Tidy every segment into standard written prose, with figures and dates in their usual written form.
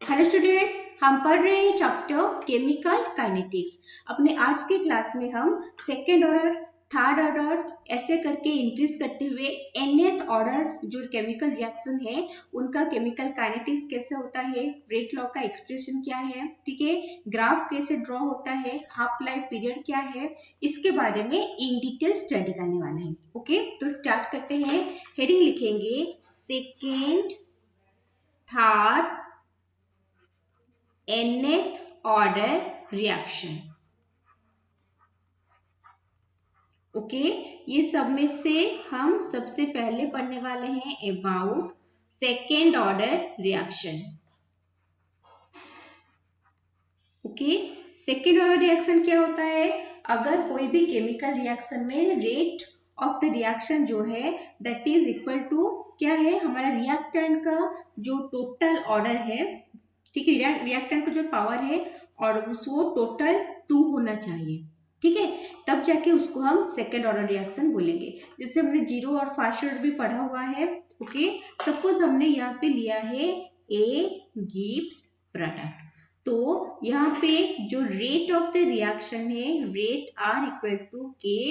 Hello students, हम पढ़ रहे हैं चैप्टर केमिकल काइनेटिक्स। अपने आज के क्लास में हम सेकेंड ऑर्डर, थर्ड ऑर्डर ऐसे करके इंक्रीज करते हुए nth ऑर्डर जो केमिकल रिएक्शन है उनका केमिकल काइनेटिक्स कैसे होता है, रेट लॉ का एक्सप्रेशन क्या है, ठीक है, ग्राफ कैसे ड्रॉ होता है, हाफ लाइफ पीरियड क्या है, इसके बारे में इन डिटेल स्टडी करने वाले हैं। ओके, तो स्टार्ट करते हैं। हेडिंग लिखेंगे second, third, nth order reaction. Okay, ये सब में से हम सबसे पहले पढ़ने वाले हैं about second order reaction. Okay, second order reaction क्या होता है? अगर कोई भी केमिकल रिएक्शन में रेट ऑफ द रिएक्शन जो है दैट इज इक्वल टू क्या है, हमारा रिएक्टेंट का जो टोटल ऑर्डर है, ठीक है, रिएक्टेंट का जो पावर है और उसको टोटल 2 होना चाहिए, ठीक है, तब जाके उसको हम सेकेंड ऑर्डर रिएक्शन बोलेंगे। जैसे हमने जीरो और फास्ट ऑर्डर भी पढ़ा हुआ है। ओके, सपोज हमने यहाँ पे लिया है ए गिव्स प्रोडक्ट, तो यहाँ पे जो रेट ऑफ द रिएक्शन है, rate are equal to K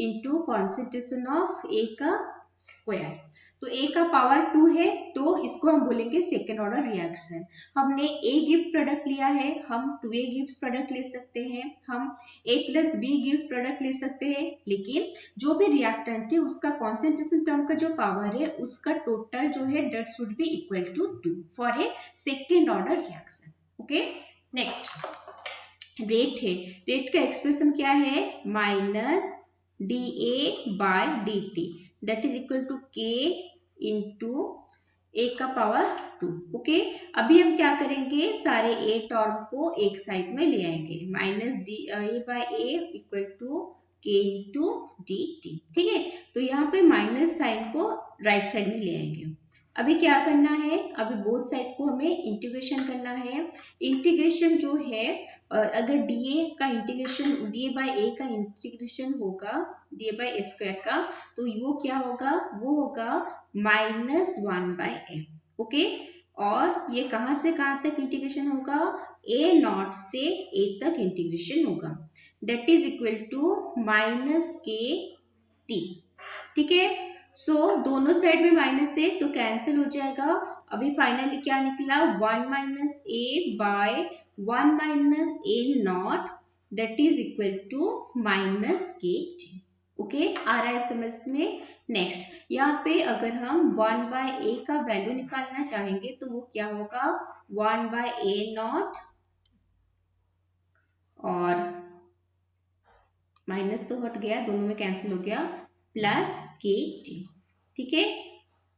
into concentration of ए का स्क्वायर। तो ए का पावर 2 है तो इसको हम बोलेंगे सेकेंड ऑर्डर रिएक्शन। हमने ए गिव्स प्रोडक्ट लिया है, हम 2a गिव्स प्रोडक्ट ले सकते हैं, हम a plus B gives product ले सकते हैं, लेकिन जो भी रिएक्टेंट है उसका कॉन्सेंट्रेशन टर्म का जो पावर है उसका टोटल जो है that should be equal to 2 for a second order reaction. Okay, next rate है। रेट का एक्सप्रेशन क्या है? Minus D A by D T that is equal to K into A का पावर 2। ओके, अभी हम क्या करेंगे, सारे ए टर्म को एक साइड में ले आएंगे। Minus D A by A equal to K into D T, ठीक है, तो यहाँ पे माइनस साइन को राइट साइड में ले आएंगे। अभी क्या करना है, अभी बोथ साइड को हमें इंटीग्रेशन करना है। इंटीग्रेशन जो है, अगर डी का इंटीग्रेशन, डी बाय ए का इंटीग्रेशन होगा डी बाय ए स्क्वायर का, तो वो क्या होगा, वो होगा माइनस 1 बाय ए। ओके, और ये कहाँ से कहाँ तक इंटीग्रेशन होगा, ए नॉट से ए तक इंटीग्रेशन होगा, that is equal to minus K T, ठीक है। सो दोनों साइड में माइनस है तो कैंसिल हो जाएगा। अभी फाइनली क्या निकला, 1 minus A by 1 minus A not that is equal to minus K T. Okay, आ रहा है समझ में? नेक्स्ट, यहाँ पे अगर हम 1 बाय ए का वैल्यू निकालना चाहेंगे तो वो क्या होगा, 1 बाय ए नॉट और माइनस तो हट गया, दोनों में कैंसिल हो गया, प्लस के टी, ठीक है।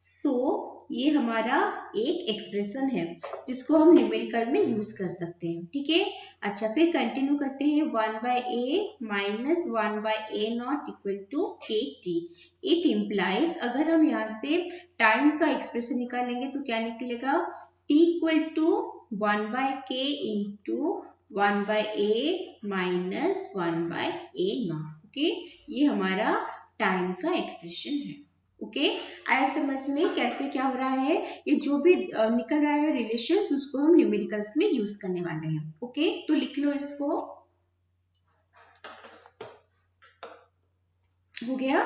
सो ये हमारा एक एक्सप्रेशन है जिसको हम न्यूमेरिकल में यूज कर सकते हैं, ठीक है। अच्छा, फिर कंटिन्यू करते हैं। 1 by A minus 1 by A not equal to K T. It implies, अगर हम यहाँ से टाइम का एक्सप्रेशन निकालेंगे तो क्या निकलेगा, T equal to 1 by K into 1 by A minus 1 by A not. Okay, ये हमारा टाइम का एक्सप्रेशन है। ओके, आया समझ में कैसे क्या हो रहा है? ये जो भी निकल रहा है रिलेशंस, उसको हम न्यूमेरिकल्स में यूज करने वाले हैं। ओके, तो लिख लो इसको, हो गया।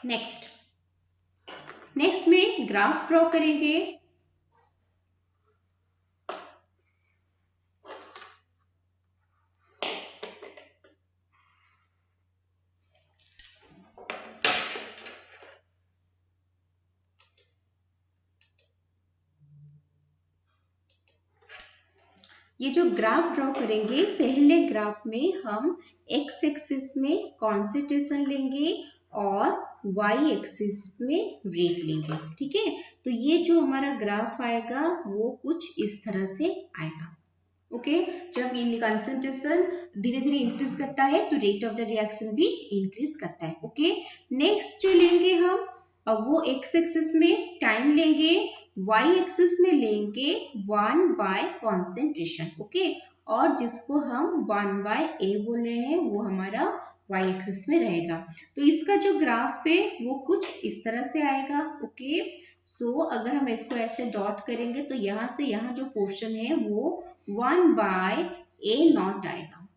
नेक्स्ट में ग्राफ ड्रॉ करेंगे। ये जो ग्राफ ड्रॉ करेंगे, पहले ग्राफ में हम एक्स एक्सिस में कॉन्सेंट्रेशन लेंगे और वाई एक्सिस में रेट लेंगे, ठीक है। तो ये जो हमारा ग्राफ आएगा वो कुछ इस तरह से आएगा। ओके, जब इन कंसंट्रेशन धीरे धीरे इंक्रीज करता है तो रेट ऑफ द रिएक्शन भी इंक्रीज करता है। ओके, नेक्स्ट जो लेंगे हम, वो एक्स एक्सिस में टाइम लेंगे, वाई एक्सिस में लेंगे 1 बाय कॉन्सेंट्रेशन। ओके, और जिसको हम 1 बाय ए बोल रहे हैं वो हमारा y एक्सिस में रहेगा। तो इसका जो ग्राफ है वो कुछ इस तरह से आएगा। ओके, सो अगर हम इसको ऐसे डॉट करेंगे तो यहाँ से यहाँ जो पोर्शन है वो 1/a0 आएगा।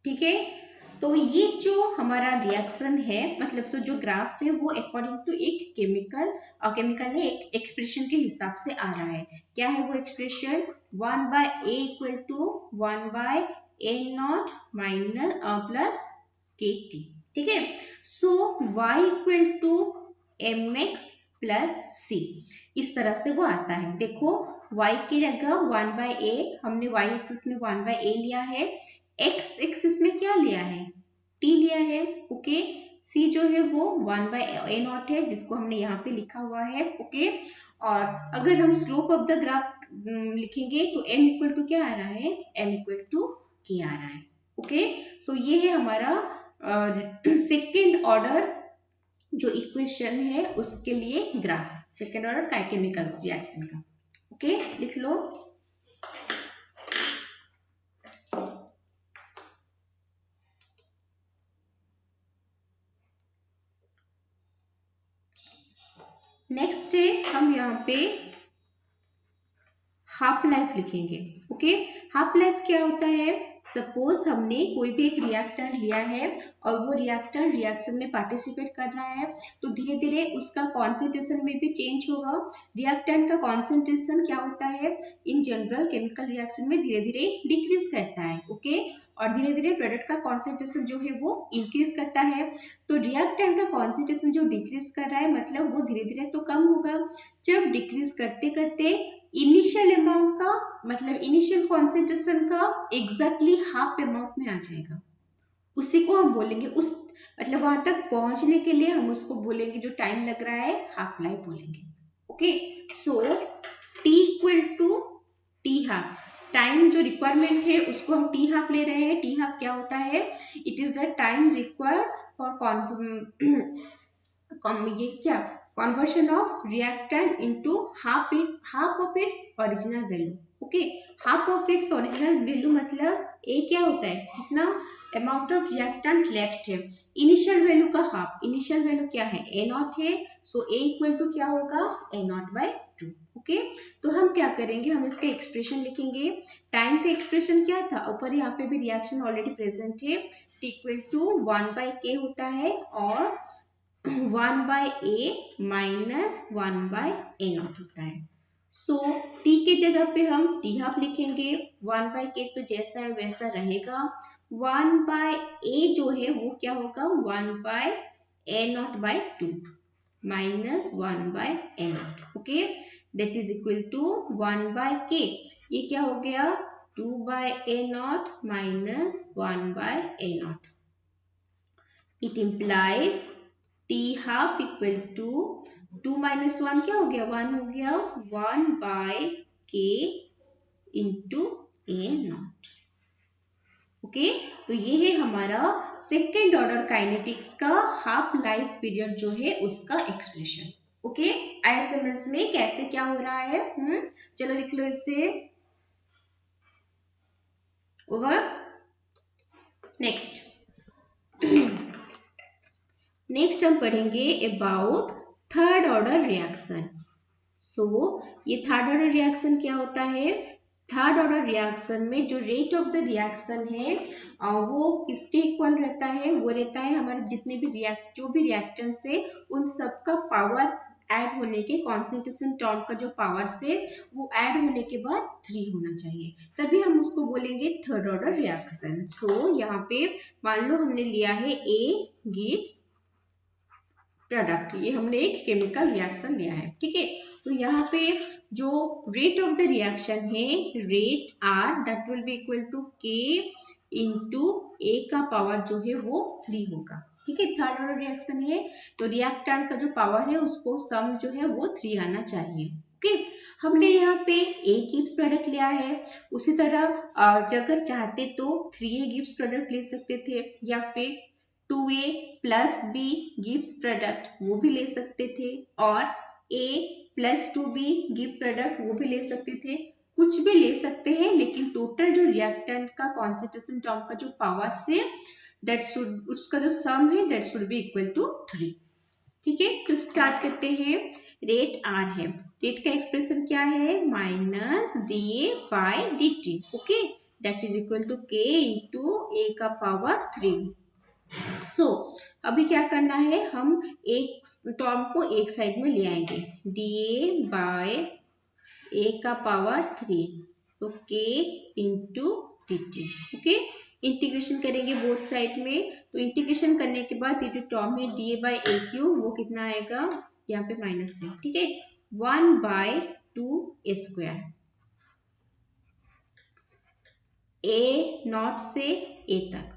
ठीक है, तो ये जो हमारा रिएक्शन है मतलब सो जो ग्राफ है वो अकॉर्डिंग टू एक केमिकल है एक एक्सप्रेशन के हिसाब से आ रहा है। क्या है वो expression? 1/a equal to 1/a0 minus plus kt। ठीक है, so y equal to mx plus c, इस तरह से वो आता है। देखो y की जगह 1/a, हमने y एक्सिस में 1/a लिया है, x एक्सिस में क्या लिया है? t लिया है। ओके, c जो है वो 1/a0 है जिसको हमने यहाँ पे लिखा हुआ है। ओके, और अगर हम स्लोप ऑफ द ग्राफ लिखेंगे तो m इक्वल टू क्या आ रहा है? m इक्वल टू k आ रहा है। ओके, सो ये है हमारा सेकेंड ऑर्डर जो इक्वेशन है उसके लिए graph, second order chemical reaction का। ओके, लिख लो। नेक्स्ट है हम यहाँ पे हाफ लाइफ लिखेंगे। ओके, हाफ लाइफ क्या होता है? सपोज हमने कोई भी एक रिएक्टेंट लिया है और वो रिएक्टेंट रिएक्शन में पार्टिसिपेट कर रहा है तो धीरे धीरे उसका कॉन्सेंट्रेशन में भी चेंज होगा। रिएक्टेंट का कॉन्सेंट्रेशन क्या होता है इन जनरल केमिकल रिएक्शन में? धीरे धीरे डिक्रीज करता है। ओके, और धीरे धीरे प्रोडक्ट का कॉन्सेंट्रेशन जो है वो इंक्रीज करता है। तो रिएक्टेंट का कॉन्सेंट्रेशन जो डिक्रीज कर रहा है मतलब वो धीरे धीरे तो कम होगा। जब डिक्रीज करते करते इनिशियल अमाउंट का मतलब इनिशियल कॉन्सेंट्रेशन का एग्जैक्टली हाफ अमाउंट में आ जाएगा, उसी को हम बोलेंगे उस मतलब वहां तक पहुंचने के लिए हम उसको बोलेंगे जो टाइम लग रहा है हाफ लाइफ बोलेंगे। Okay, so t equal to T half, time जो रिक्वायरमेंट है उसको हम टी हाफ ले रहे हैं। टी हाफ क्या होता है? It is the time required for ये क्या conversion of reactant into half of its original value। Okay, half of its original value मतलब a क्या होता है? कितना amount of reactant left है? इनिशियल वैल्यू का हाफ। इनिशियल वैल्यू क्या है? a0 है, सो a इक्वल टू क्या होगा? a0/2। ओके, तो हम क्या करेंगे? हम इसके एक्सप्रेशन लिखेंगे। टाइम का एक्सप्रेशन क्या था? ऊपर यहाँ पे भी रिएक्शन ऑलरेडी प्रेजेंट है। t इक्वल टू 1/k होता है और 1/a माइनस 1/a0 होता है। सो t के जगह पे हम t हाफ लिखेंगे। 1/k तो जैसा है वैसा रहेगा। 1/a जो है वो क्या होगा? 1/a0/2 minus 1/a0। Okay, that is equal to 1/k, ये क्या हो गया? 2/a0 minus 1/a0। It implies t half equal to 2 minus 1 क्या हो गया? 1 हो गया। 1/k into a0। ओके, तो ये है हमारा सेकेंड ऑर्डर काइनेटिक्स का हाफ लाइफ पीरियड जो है उसका एक्सप्रेशन। ओके, आईएसएमएस में कैसे क्या हो रहा है? चलो लिख लो इसे। ओवर। नेक्स्ट हम पढ़ेंगे अबाउट थर्ड ऑर्डर रिएक्शन। सो ये थर्ड ऑर्डर रिएक्शन क्या होता है? थर्ड ऑर्डर रिएक्शन में जो रेट ऑफ द रिएक्शन है वो किसके इक्वल रहता है? वो रहता है हमारे जितने भी जो भी रिएक्टेंट्स है उन सबका पावर ऐड होने के कॉन्सेंट्रेशन टर्म का जो पावर से वो ऐड होने के बाद 3 होना चाहिए, तभी हम उसको बोलेंगे थर्ड ऑर्डर रिएक्शन। सो यहाँ पे मान लो हमने लिया है A गिव्स प्रोडक्ट, ये हमने एक केमिकल रिएक्शन लिया है। ठीक है, तो यहाँ पे जो रेट ऑफ द रिएक्शन है rate R that will be equal to K into A का पावर जो है वो 3 होगा। ठीक है, थर्ड ऑर्डर रिएक्शन है तो रिएक्टेंट का जो पावर है उसको सम जो है वो 3 आना चाहिए। ओके, हमने यहाँ पे A गिव्स प्रोडक्ट लिया है, उसी तरह अगर चाहते तो 3A गिव्स प्रोडक्ट ले सकते थे या फिर 2A plus B gives product वो भी ले सकते थे और A plus 2B gives product वो भी ले सकते थे, कुछ भी ले सकते हैं, लेकिन टोटल जो रिएक्टेंट का कॉन्सेंट्रेशन टर्म का जो पावर से दैट शुड, उसका जो सम है that should be equal to 3। ठीक है, तो स्टार्ट करते हैं। रेट आर है, रेट का एक्सप्रेशन क्या है, minus D by D T. Okay, that is equal to K into A का पावर 3। सो अभी क्या करना है, हम एक टर्म को एक साइड में ले आएंगे, डी ए बाय ए का पावर 3, तो के into D T. Okay, integration करेंगे बोथ साइड में, तो इंटीग्रेशन करने के बाद ये जो टर्म है D A by A Q वो कितना आएगा, यहाँ पे माइनस है। ठीक है, 1/2 ए स्क्वायर, ए नॉट से ए तक,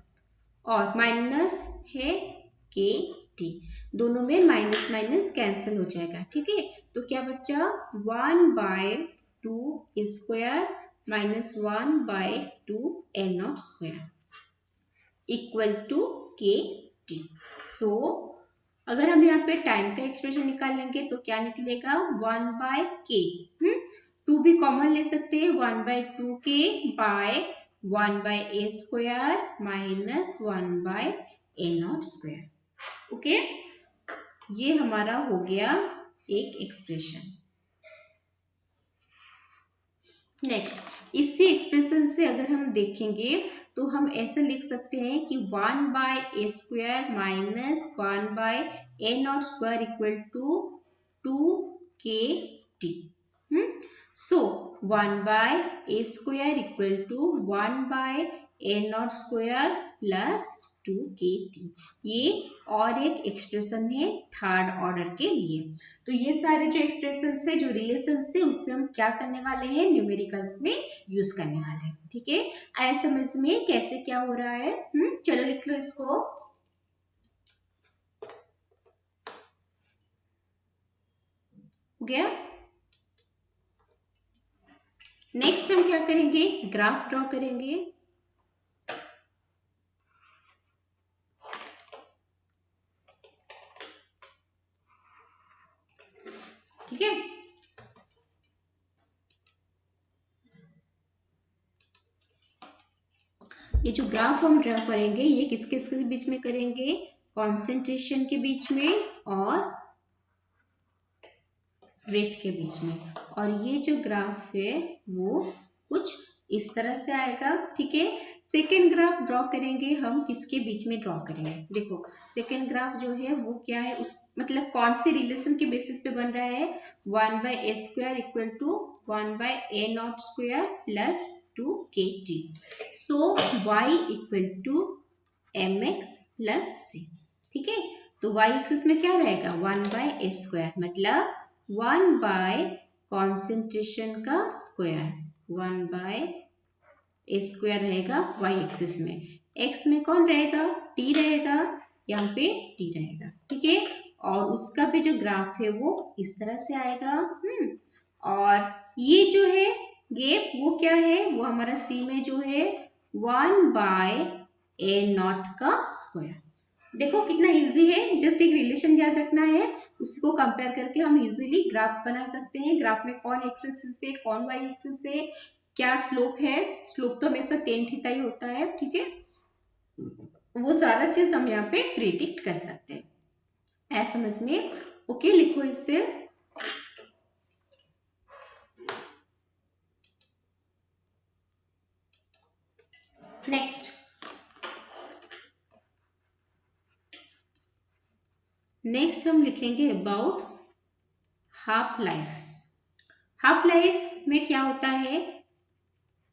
और माइनस है के टी, दोनों में माइनस माइनस कैंसिल हो जाएगा। ठीक है, तो क्या बचा, 1/2 A square minus 1/2 A naught square equal to K T. So अगर हम यहाँ पे टाइम का एक्सप्रेशन निकाल लेंगे तो क्या निकलेगा, 1/k, 2 भी कॉमन ले सकते हैं, 1/2k by 1/a square minus 1/a not square. Okay, ये हमारा हो गया एक एक्सप्रेशन। नेक्स्ट, इसी एक्सप्रेशन से अगर हम देखेंगे तो हम ऐसे लिख सकते हैं कि 1/a square minus 1/a not square equal to 2kt। So 1/a square equal to 1/a not square plus 2kt। ये और एक एक्सप्रेशन है थर्ड ऑर्डर के लिए। तो ये सारे जो एक्सप्रेशन है, जो रिलेशन है, उससे हम क्या करने वाले हैं, न्यूमेरिकल्स में यूज करने वाले हैं। ठीक है, आया समझ में कैसे क्या हो रहा है। चलो लिख लो इसको। हो गया। नेक्स्ट हम क्या करेंगे, ग्राफ ड्रॉ करेंगे। ठीक है, ये जो ग्राफ हम ड्रॉ करेंगे ये किस किस के बीच में करेंगे, कॉन्सेंट्रेशन के बीच में और रेट के बीच में। और ये जो ग्राफ है वो कुछ इस तरह से आएगा। ठीक है, सेकेंड ग्राफ ड्रॉ करेंगे हम, किसके बीच में ड्रॉ करेंगे, देखो सेकेंड ग्राफ जो है वो क्या है, उस मतलब कौन से रिलेशन के बेसिस पे बन रहा है, 1/a square equal to 1/a not square plus 2kt। So y equal to mx plus c। ठीक है, तो y एक्सिस में क्या रहेगा, 1/a स्क्वायर, मतलब 1/, कॉन्सेंट्रेशन का स्क्वायर, 1/a स्क्वायर रहेगा y एक्सिस में। x में कौन रहेगा, t रहेगा, यहाँ पे t रहेगा। ठीक है, और उसका भी जो ग्राफ है वो इस तरह से आएगा। और ये जो है गैप वो क्या है, वो हमारा c में जो है 1/a नॉट का स्क्वायर। देखो कितना इजी है, जस्ट एक रिलेशन याद रखना है, उसको कंपेयर करके हम इजीली ग्राफ बना सकते हैं। ग्राफ में कौन एक्स एक्सिस से, कौन वाई एक्सिस से, क्या स्लोप है, स्लोप तो हमेशा tan थीटा ही होता है। ठीक है, वो सारा चीज हम यहाँ पे प्रिडिक्ट कर सकते हैं। ऐसा समझ में। ओके, लिखो इससे। नेक्स्ट, हम लिखेंगे about half life. Half life में क्या होता है,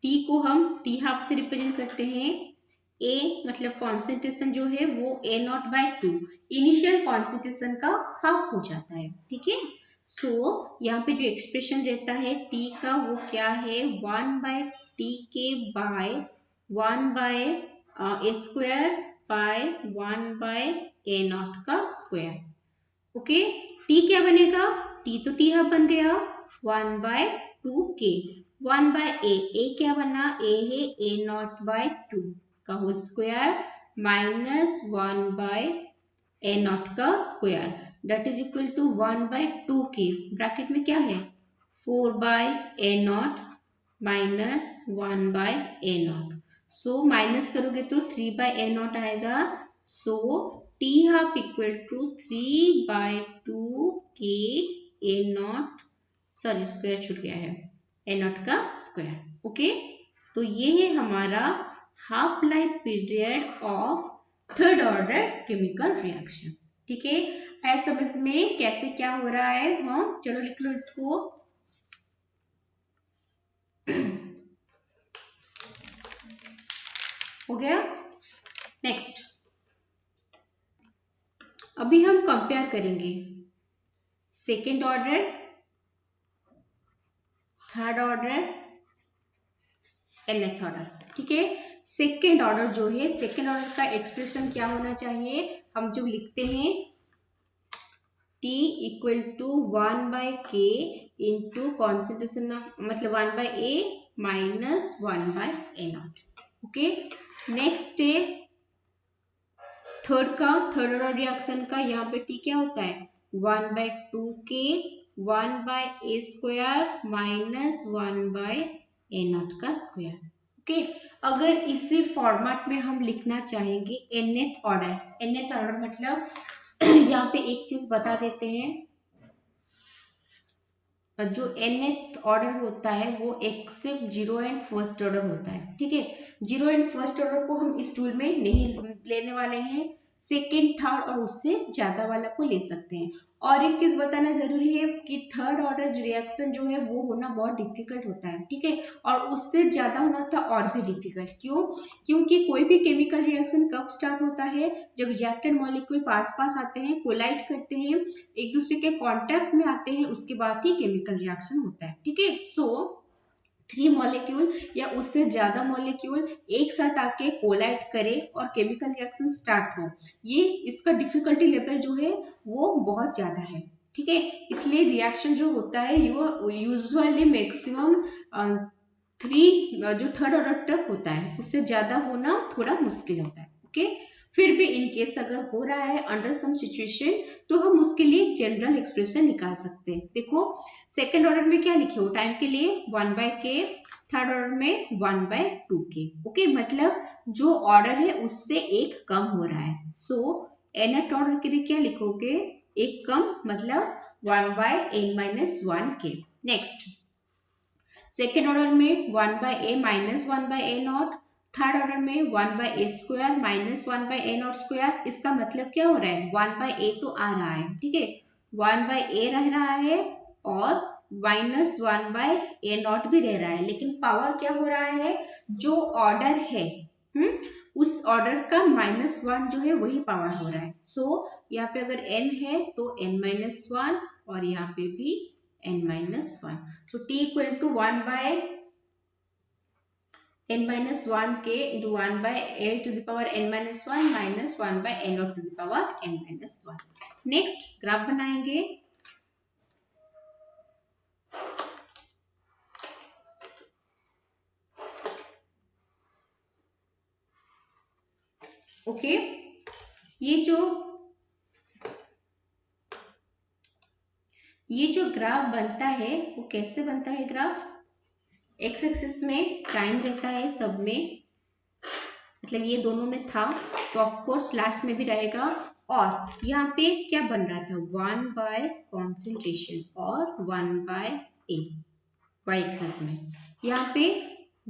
टी को हम टी हाफ से रिप्रेजेंट करते हैं। ए मतलब कॉन्सेंट्रेशन जो है वो a not by 2, initial concentration का हाफ हो जाता है। ठीक है, सो यहाँ पे जो एक्सप्रेशन रहता है टी का वो क्या है, 1/t by 1/a square by 1/a not का स्क्वायर। ओके, टी क्या बनेगा, टी तो टी हाफ बन गया, 1/2k, 1/a, a क्या बना, a है a नॉट बाय 2 का whole square minus 1/a not का square, that is equal to 1/2k, bracket में क्या है 4/a naught minus 1/a naught. So minus करोगे तो 3/a0 आएगा। So t½ equal to 3/2 k a0, sorry square छूट गया है, a0 का स्क्वायर। ओके, तो ये है हमारा half life period of third order chemical reaction. ठीक है, ऐ समझ में कैसे क्या हो रहा है। हाँ चलो लिख लो इसको। हो गया। नेक्स्ट, अभी हम कंपेयर करेंगे second order, third order and nth order. ठीक है, सेकेंड ऑर्डर जो है, सेकेंड ऑर्डर का एक्सप्रेशन क्या होना चाहिए, हम जो लिखते हैं T equal to 1/k into concentration of, मतलब 1/a minus 1/a0। Okay, next है थर्ड का, थर्ड ऑर्डर रिएक्शन का, यहाँ पे T क्या होता है 1/2k 1/a square minus 1/a0 का स्क्वायर। ओके, अगर इसी फॉर्मेट में हम लिखना चाहेंगे nth ऑर्डर, nth ऑर्डर मतलब यहाँ पे एक चीज बता देते हैं, जो nth ऑर्डर होता है वो except zero and first order होता है। ठीक है, जीरो एंड फर्स्ट ऑर्डर को हम इस रूल में नहीं लेने वाले हैं, सेकेंड थर्ड और उससे ज्यादा वाला को ले सकते हैं। और एक चीज बताना जरूरी है कि थर्ड ऑर्डर रिएक्शन जो है वो होना बहुत डिफिकल्ट होता है। ठीक है, और उससे ज्यादा होना था और भी डिफिकल्ट। क्यों? क्योंकि कोई भी केमिकल रिएक्शन कब स्टार्ट होता है, जब रिएक्टेंट मॉलिक्यूल पास पास आते हैं, कोलाइड करते हैं, एक दूसरे के कांटेक्ट में आते हैं, उसके बाद ही केमिकल रिएक्शन होता है। ठीक है, सो 3 मॉलिक्यूल या उससे ज्यादा मॉलिक्यूल एक साथ आके कोलाइड करे और केमिकल रिएक्शन स्टार्ट हो, ये इसका डिफिकल्टी लेवल जो है वो बहुत ज्यादा है। ठीक है, इसलिए रिएक्शन जो होता है वो यूजुअली मैक्सिमम 3 जो थर्ड ऑर्डर तक होता है, उससे ज्यादा होना थोड़ा मुश्किल होता है। ओके, फिर भी इन केस अगर हो रहा है अंडर सम सिचुएशन, तो हम उसके लिए एक जनरल एक्सप्रेशन निकाल सकते हैं। देखो सेकेंड ऑर्डर में क्या लिखे हो, टाइम के लिए 1/k, थर्ड ऑर्डर में 1/2k। ओके, मतलब जो ऑर्डर है उससे एक कम हो रहा है। सो nth ऑर्डर के लिए क्या लिखोगे, एक कम, मतलब 1/n-1k। नेक्स्ट, सेकेंड ऑर्डर में 1/a minus 1/a0, third order में 1/a square minus 1/a0 square. इसका मतलब क्या हो रहा है, 1/a तो आ रहा है, ठीक है, 1/a रह रहा है और माइनस 1/a0 भी रह रहा है, लेकिन पावर क्या हो रहा है, जो ऑर्डर है उस ऑर्डर का -1 जो है वही पावर हो रहा है। सो यहाँ पे अगर n है तो n-1 और यहाँ पे भी n-1। so t equal to 1/n-1k into 1/a to the power n-1 minus 1/n0 to the power n-1। Next graph बनाएंगे। ओके, ये जो ग्राफ बनता है वो कैसे बनता है, ग्राफ एक्स एक्सिस में टाइम रहता है सब में, मतलब ये दोनों में था तो ऑफ कोर्स लास्ट में भी रहेगा। और यहाँ पे क्या बन रहा था, 1/कॉन्सेंट्रेशन और 1/a वाई एक्सिस में, यहाँ पे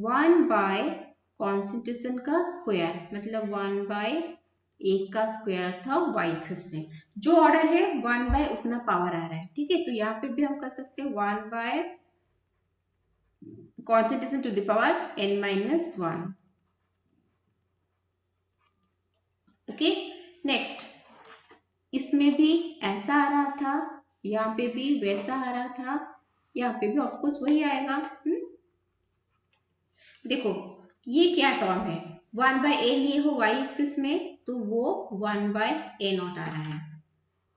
1/कॉन्सेंट्रेशन का स्क्वायर मतलब 1/a का स्क्वायर था वाई एक्सिस में। जो ऑर्डर है 1/ उतना पावर आ रहा है। ठीक है, तो यहाँ पे भी हम कर सकते हैं 1/कॉन्सेंट्रेशन to the power n-1। Okay, next, इसमें भी ऐसा आ रहा था, यहाँ पे भी वैसा आ रहा था, यहाँ पे भी ऑफकोर्स वही आएगा। देखो ये क्या टर्म है, 1/a लिए हो y एक्सिस में तो वो 1/a0 आ रहा है,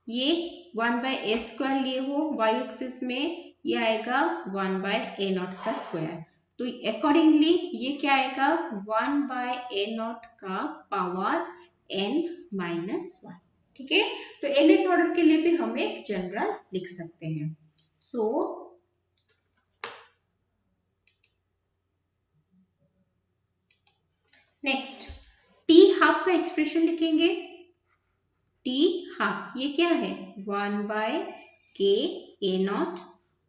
ये 1/a स्क्वायर लिए हो y एक्सिस में ये आएगा 1/a0 का स्क्वायर। तो अकॉर्डिंगली ये क्या आएगा, 1/a0 का पावर n-1। ठीक है, तो nth ऑर्डर के लिए भी हम एक जनरल लिख सकते हैं। सो नेक्स्ट टी हाफ का एक्सप्रेशन लिखेंगे। टी हाफ ये क्या है 1/k a0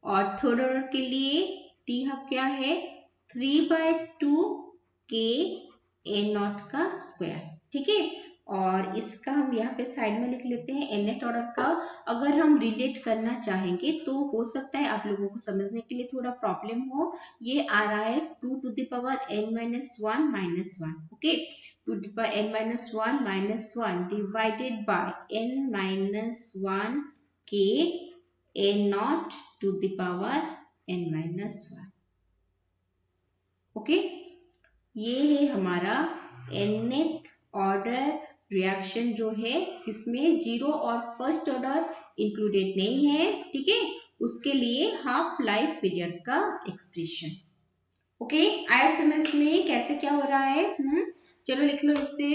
और थर्ड ऑर्डर के लिए टी हाफ क्या है 3/2k a0 का स्क्वायर। ठीक है, और इसका हम यहाँ पे साइड में लिख लेते हैं nth ऑर्डर का। अगर हम रिलेट करना चाहेंगे तो हो सकता है आप लोगों को समझने के लिए थोड़ा प्रॉब्लम हो। ये आ रहा है 2 to the power n minus 1 minus 1। Okay, 2 to the power n minus 1 minus 1 divided by n minus 1 k a0 to the power n minus 1। Okay, ये है हमारा nth ऑर्डर रिएक्शन जो है जिसमें जीरो और फर्स्ट ऑर्डर इंक्लूडेड नहीं है। ठीक है, उसके लिए हाफ लाइफ पीरियड का एक्सप्रेशन। ओके, आया समझ में कैसे क्या हो रहा है? चलो लिख लो इससे।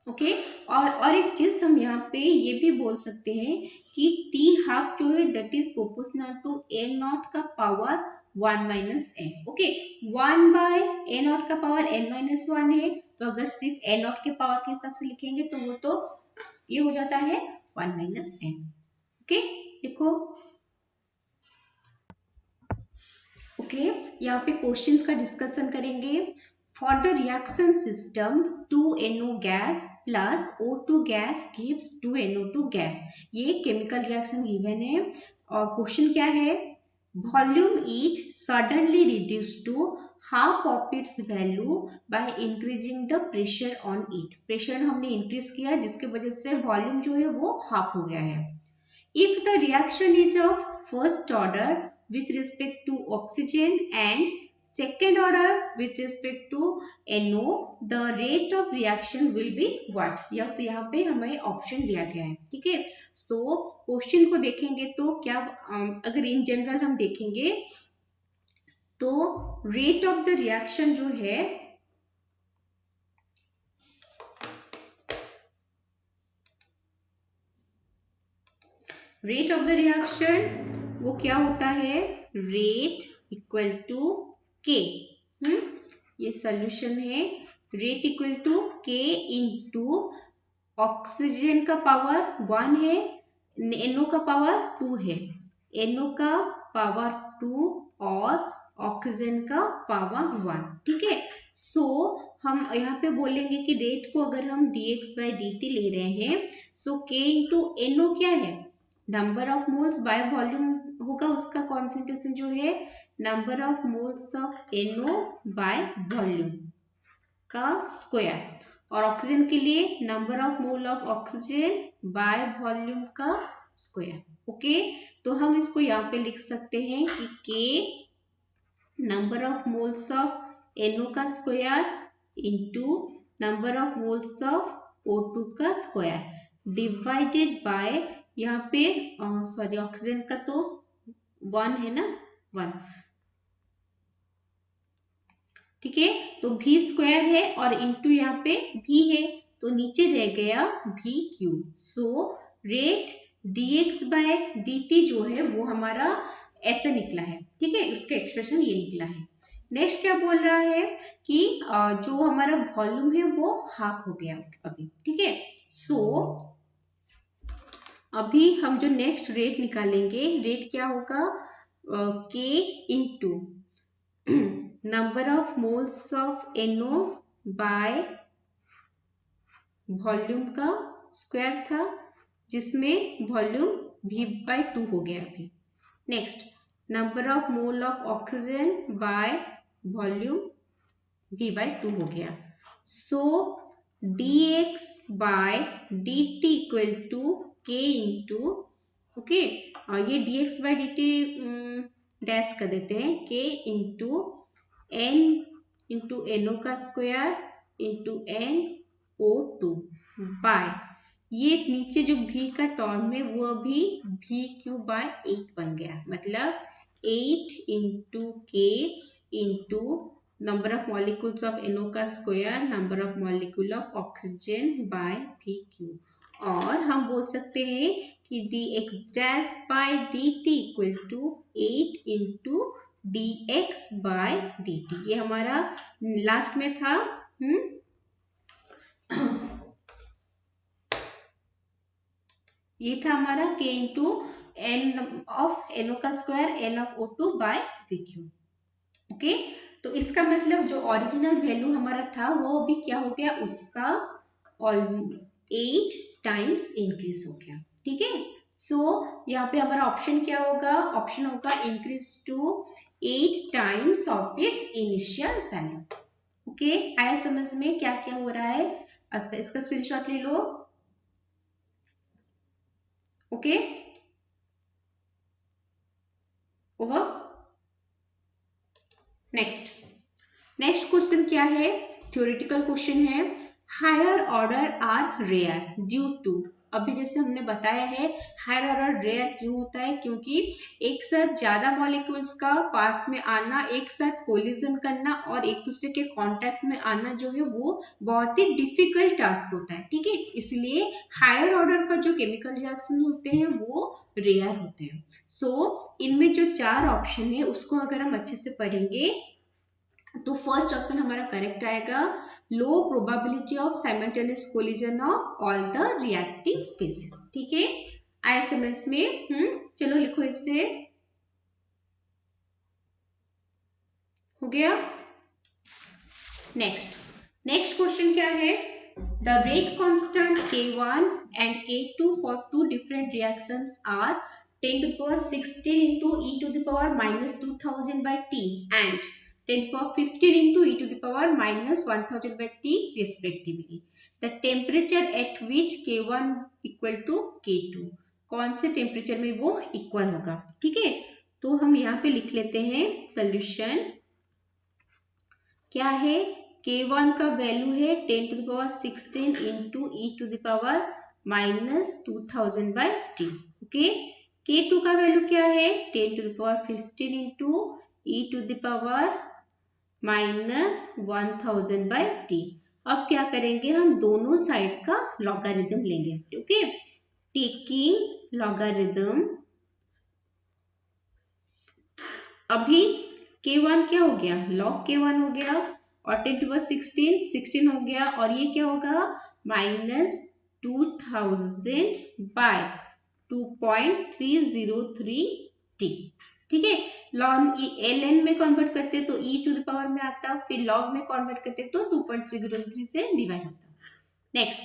ओके, और एक चीज हम यहाँ पे ये भी बोल सकते हैं कि टी हाफ जो है that is proportional to A naught का power 1 minus N. Okay, 1/a0 का पावर n माइनस 1 है, तो अगर सिर्फ a0 के पावर के हिसाब से लिखेंगे तो वो तो ये हो जाता है 1 माइनस एन। ओके, देखो। ओके, यहाँ पे क्वेश्चंस का डिस्कशन करेंगे। For the reaction system, 2NO gas plus O2 gas gives 2NO2 gas। ये केमिकल रिएक्शन गिवन है और क्वेश्चन क्या है? Volume is suddenly reduced to half of its value by increasing the pressure on it। Pressure हमने increase किया जिसके वजह से वॉल्यूम जो है वो हाफ हो गया है। If the reaction is of first order with respect to oxygen and second order with respect to NO, the rate of reaction will be what? या तो यहाँ पे हमें ऑप्शन दिया गया है। ठीक है, तो क्वेश्चन को देखेंगे तो क्या अगर इन जनरल हम देखेंगे तो रेट ऑफ द रिएक्शन जो है रेट ऑफ द रिएक्शन वो क्या होता है? रेट इक्वल टू के। ये सॉल्यूशन है। Rate equal to K into oxygen का पावर 1 है, NO का पावर 2 है, NO का पावर 2 और ऑक्सीजन का पावर 1। ठीक है, सो हम यहाँ पे बोलेंगे कि रेट को अगर हम dx/dt ले रहे हैं, सो k इंटू NO क्या है? Number of moles by volume होगा, उसका कॉन्सेंट्रेशन जो है number of moles of NO by volume का स्क्वायर, और ऑक्सीजन के लिए number of mole of oxygen by volume का स्क्वायर। ओके, तो हम इसको यहाँ पे लिख सकते हैं कि K number of moles of NO का square into number of moles of O2 का स्क्वायर डिवाइडेड बाय यहाँ पे सॉरी ऑक्सीजन का तो 1 है ना, 1। ठीक है, तो v स्क्वायर है और इंटू यहाँ पे v है तो नीचे रह गया v cube. So rate dx/dt जो है वो हमारा ऐसा निकला है। ठीक है, उसका एक्सप्रेशन ये निकला है। नेक्स्ट क्या बोल रहा है कि जो हमारा वॉल्यूम है वो हाफ हो गया अभी। ठीक है, सो अभी हम जो नेक्स्ट रेट निकालेंगे, रेट क्या होगा? k into number of moles of NO by volume का स्क्वायर था जिसमें वॉल्यूम v/2 हो गया अभी। Next number of mole of oxygen by volume v/2 हो गया। So dx/dt equal to k into okay, और ये dx/dt डैश कर देते हैं k into n into NO का स्क्वायर इंटू NO2 बाय ये नीचे जो v का टर्म है वो अभी v/8 बन गया, मतलब 8 into k into number of molecules of NO का square number of molecule of oxygen by v/, और हम बोल सकते हैं कि dx/dt equal to 8 into dx by dt। ये हमारा लास्ट में था। ये था हमारा k into n of NO का square n of O2 by VQ। Okay, तो इसका मतलब जो ओरिजिनल वैल्यू हमारा था वो भी क्या हो गया, उसका 8 टाइम्स इंक्रीज हो गया। ठीक है, सो यहाँ पे हमारा ऑप्शन क्या होगा, ऑप्शन होगा increase to 8 times of its initial value. Okay, आया समझ में क्या क्या हो रहा है? इसका स्क्रीनशॉट ले लो। Okay, over. नेक्स्ट क्वेश्चन क्या है, थ्योरेटिकल क्वेश्चन है। Higher order are rare due to, अभी जैसे हमने बताया है हायर ऑर्डर रेयर क्यों होता है, क्योंकि एक साथ ज्यादा मॉलिक्यूल्स का पास में आना, एक साथ कोलिजन करना और एक दूसरे के कांटेक्ट में आना जो है वो बहुत ही डिफिकल्ट टास्क होता है। ठीक है, इसलिए हायर ऑर्डर का जो केमिकल रिएक्शन होते हैं वो रेयर होते हैं। सो इनमें जो 4 ऑप्शन है उसको अगर हम अच्छे से पढ़ेंगे तो फर्स्ट ऑप्शन हमारा करेक्ट आएगा, लो probability of simultaneous collision of all the reacting species. ठीक है, आया समझ में? चलो लिखो, इससे हो गया। नेक्स्ट क्वेश्चन क्या है, the rate constant K1 and K2 for 2 different reactions are 10 to the power 16 into e to the power minus 2000 by t and 10 to the power 15 into e to the power minus 1000 by t respectively. The temperature at which K1 equal to K2, कौन से temperature में वो equal होगा? ठीक है, तो हम यहाँ पे लिख लेते हैं सोल्यूशन क्या है। K1 का वैल्यू है 10 to the power 16 into e to the power minus 2000 by t। Okay, K2 का वैल्यू क्या है, 10 to the power 15 into e to the power minus 1000 by t। अब क्या करेंगे, हम दोनों साइड का लॉगरिथम लेंगे। ओके, टेकिंग लॉगरिथम, अभी K1 क्या हो गया, log K1 हो गया और 10 to the 16 हो गया और ये क्या होगा, माइनस 2000 बाय 2.303 t। ठीक है, log ln में कन्वर्ट करते तो e टू द पावर में आता, फिर log में कन्वर्ट करते तो 2.303 से डिवाइड होता। नेक्स्ट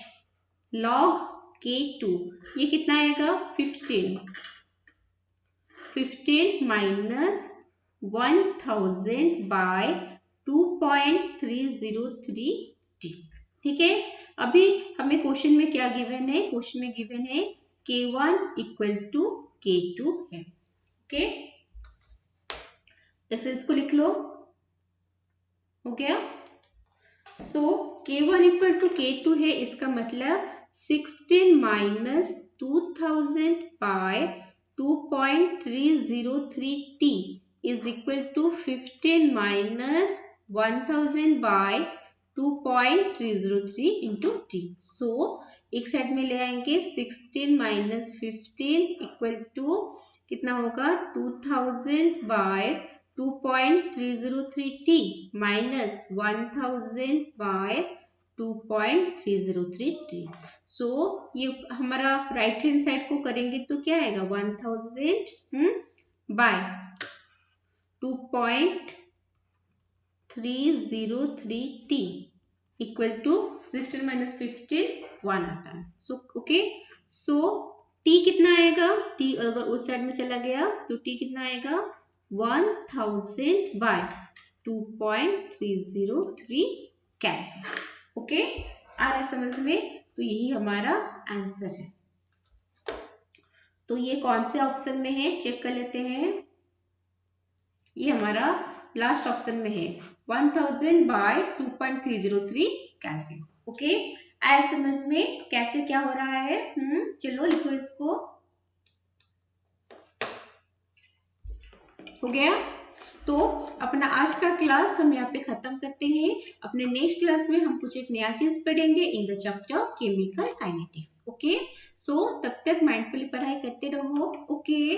log K2, ये कितना आएगा, 15 माइनस 1000 बाय 2.303 t। ठीक है, अभी हमें क्वेश्चन में क्या गिवन है, क्वेश्चन में गिवन है K1 इक्वल टू K2 है। ओके, इसको लिख लो, हो गया। सो K1 इक्वल टू K2 है, इसका मतलब 16 minus 2000 bye 2.303 t is equal to 15 minus 1000 by 2.303 into t। so एक साइड में ले आएंगे, 16 माइनस 15 इक्वल टू कितना होगा, 2000 by 2.303 t minus 1000 by 2.303 t। सो ये हमारा राइट हैंड साइड को करेंगे तो क्या आएगा, 1000 by 2.303 t equal to 16 minus 15 1 आता है। सो ओके, सो t कितना आएगा, t अगर उस साइड में चला गया तो t कितना आएगा, 1000 बाय 2.303 केल्विन। ओके, आ रहा है समझ में? तो यही हमारा आंसर है। तो ये कौन से ऑप्शन में है, चेक कर लेते हैं। ये हमारा लास्ट ऑप्शन में है, 1000 बाय 2.303 केल्विन। ओके, आया समझ में कैसे क्या हो रहा है? चलो लिखो इसको, हो गया। तो अपना आज का क्लास हम यहाँ पे खत्म करते हैं। अपने नेक्स्ट क्लास में हम कुछ एक नया चीज पढ़ेंगे in the chapter chemical kinetics. Okay, so तब तक माइंडफुली पढ़ाई करते रहो। ओके।